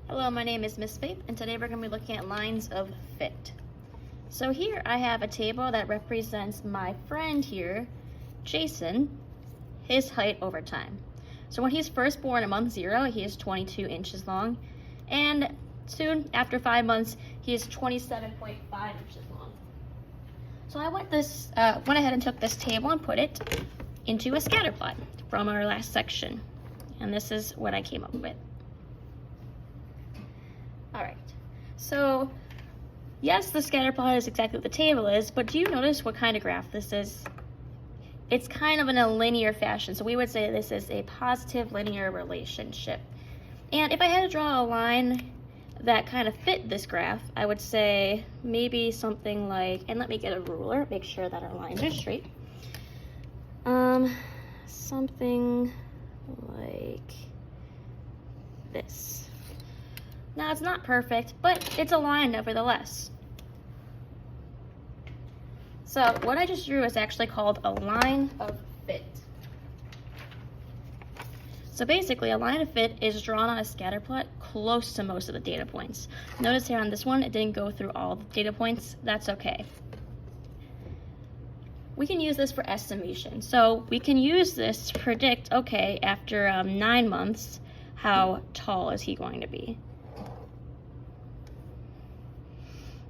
Hello, my name is Miss Faith, and today we're going to be looking at lines of fit. So here I have a table that represents my friend here, Jason, his height over time. So when he's first born at month 0, he is 22 inches long, and soon after 5 months, he is 27.5 inches long. So I went ahead and took this table and put it into a scatter plot from our last section, and this is what I came up with. All right, so yes, the scatter plot is exactly what the table is, but do you notice what kind of graph this is? It's kind of in a linear fashion, so we would say this is a positive linear relationship. And if I had to draw a line that kind of fit this graph, I would say maybe something like, and let me get a ruler, make sure that our lines are straight. Something like this. Now, it's not perfect, but it's a line nevertheless. So what I just drew is actually called a line of fit. So basically, a line of fit is drawn on a scatter plot close to most of the data points. Notice here on this one, it didn't go through all the data points. That's okay. We can use this for estimation. So we can use this to predict, okay, after 9 months, how tall is he going to be?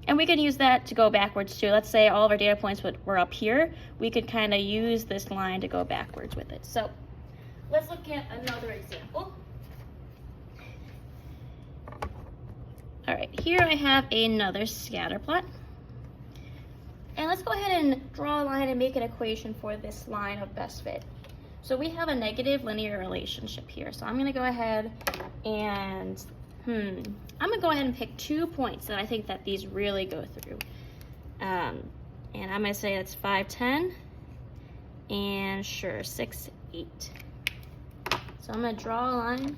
And we could use that to go backwards too. Let's say all of our data points were up here. We could kind of use this line to go backwards with it. So let's look at another example. All right, here I have another scatter plot. And let's go ahead and draw a line and make an equation for this line of best fit. So we have a negative linear relationship here. So I'm gonna go ahead and I'm gonna go ahead and pick 2 points that I think that these really go through. And I'm gonna say that's 5, 10, and sure, 6, 8. So I'm gonna draw a line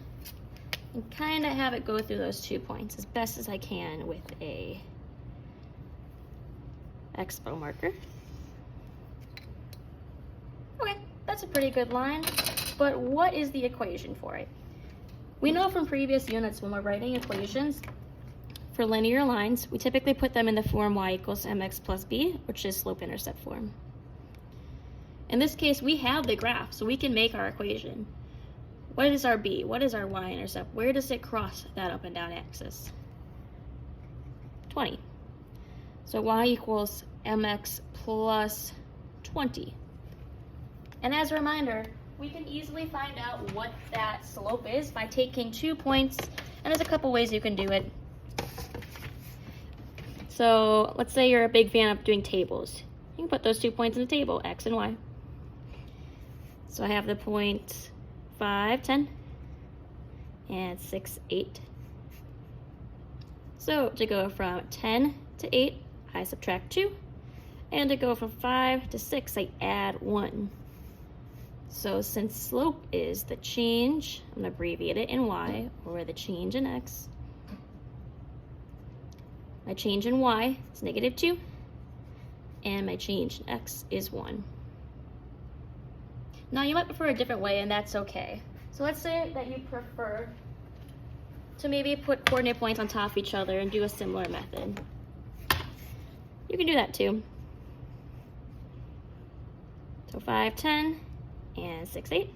and kind of have it go through those 2 points as best as I can with a expo marker. Okay, that's a pretty good line, but what is the equation for it? We know from previous units when we're writing equations for linear lines, we typically put them in the form y equals mx plus b, which is slope-intercept form. In this case, we have the graph, so we can make our equation. What is our b? What is our y-intercept? Where does it cross that up and down axis? 20. So y equals mx plus 20. And as a reminder, we can easily find out what that slope is by taking 2 points, and there's a couple ways you can do it. So let's say you're a big fan of doing tables. You can put those 2 points in the table, x and y. So I have the point 5, 10, and 6, 8. So to go from 10 to 8, I subtract 2, and to go from 5 to 6, I add 1. So since slope is the change, I'm going to abbreviate it in y, or the change in x. My change in y is -2, and my change in x is 1. Now you might prefer a different way, and that's okay. So let's say that you prefer to maybe put coordinate points on top of each other and do a similar method. You can do that too. So 5, 10, and 6, 8.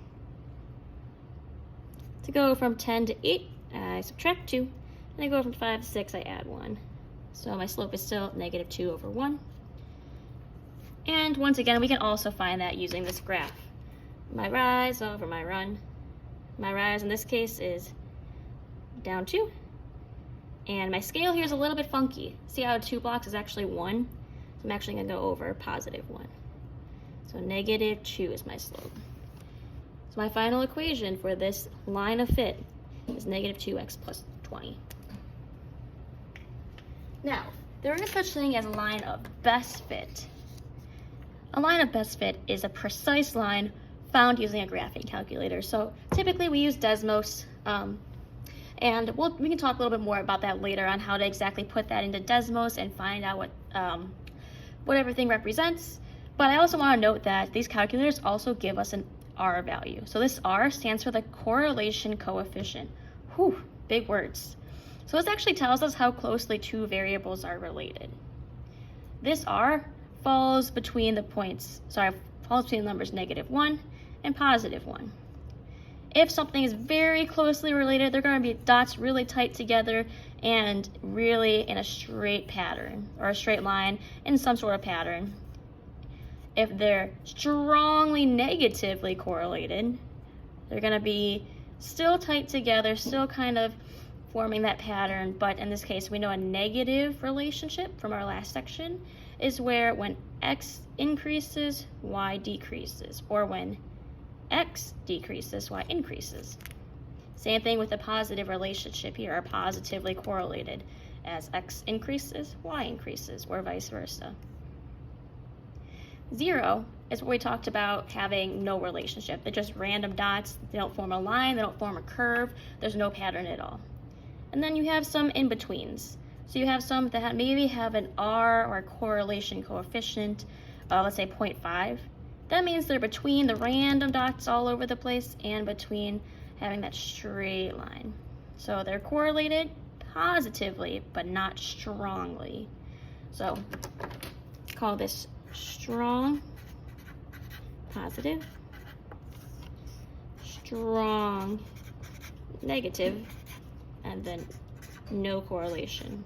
To go from 10 to 8, I subtract 2, and I go from 5 to 6, I add 1. So my slope is still -2 over 1. And once again, we can also find that using this graph. My rise over my run. My rise in this case is down 2. And my scale here is a little bit funky. See how 2 blocks is actually 1? So I'm actually going to go over +1. So -2 is my slope. So my final equation for this line of fit is -2x plus 20. Now, there is such thing as a line of best fit. A line of best fit is a precise line found using a graphing calculator. So typically we use Desmos, and we can talk a little bit more about that later on how to exactly put that into Desmos and find out what everything represents. But I also want to note that these calculators also give us an R value. So this R stands for the correlation coefficient. Whew, big words. So this actually tells us how closely two variables are related. This R falls between the numbers -1 and +1. If something is very closely related, they're going to be dots really tight together and really in a straight pattern, or a straight line in some sort of pattern. If they're strongly negatively correlated, they're going to be still tight together, still kind of forming that pattern, but in this case we know a negative relationship from our last section is where when X increases, Y decreases, or when X decreases, Y increases. Same thing with the positive relationship here, are positively correlated. As X increases, Y increases, or vice versa. 0 is what we talked about having no relationship. They're just random dots. They don't form a line, they don't form a curve, there's no pattern at all. And then you have some in-betweens. So you have some that maybe have an R, or a correlation coefficient of, let's say, 0.5. That means they're between the random dots all over the place and between having that straight line. So they're correlated positively, but not strongly. So let's call this strong, positive, strong, negative, and then no correlation.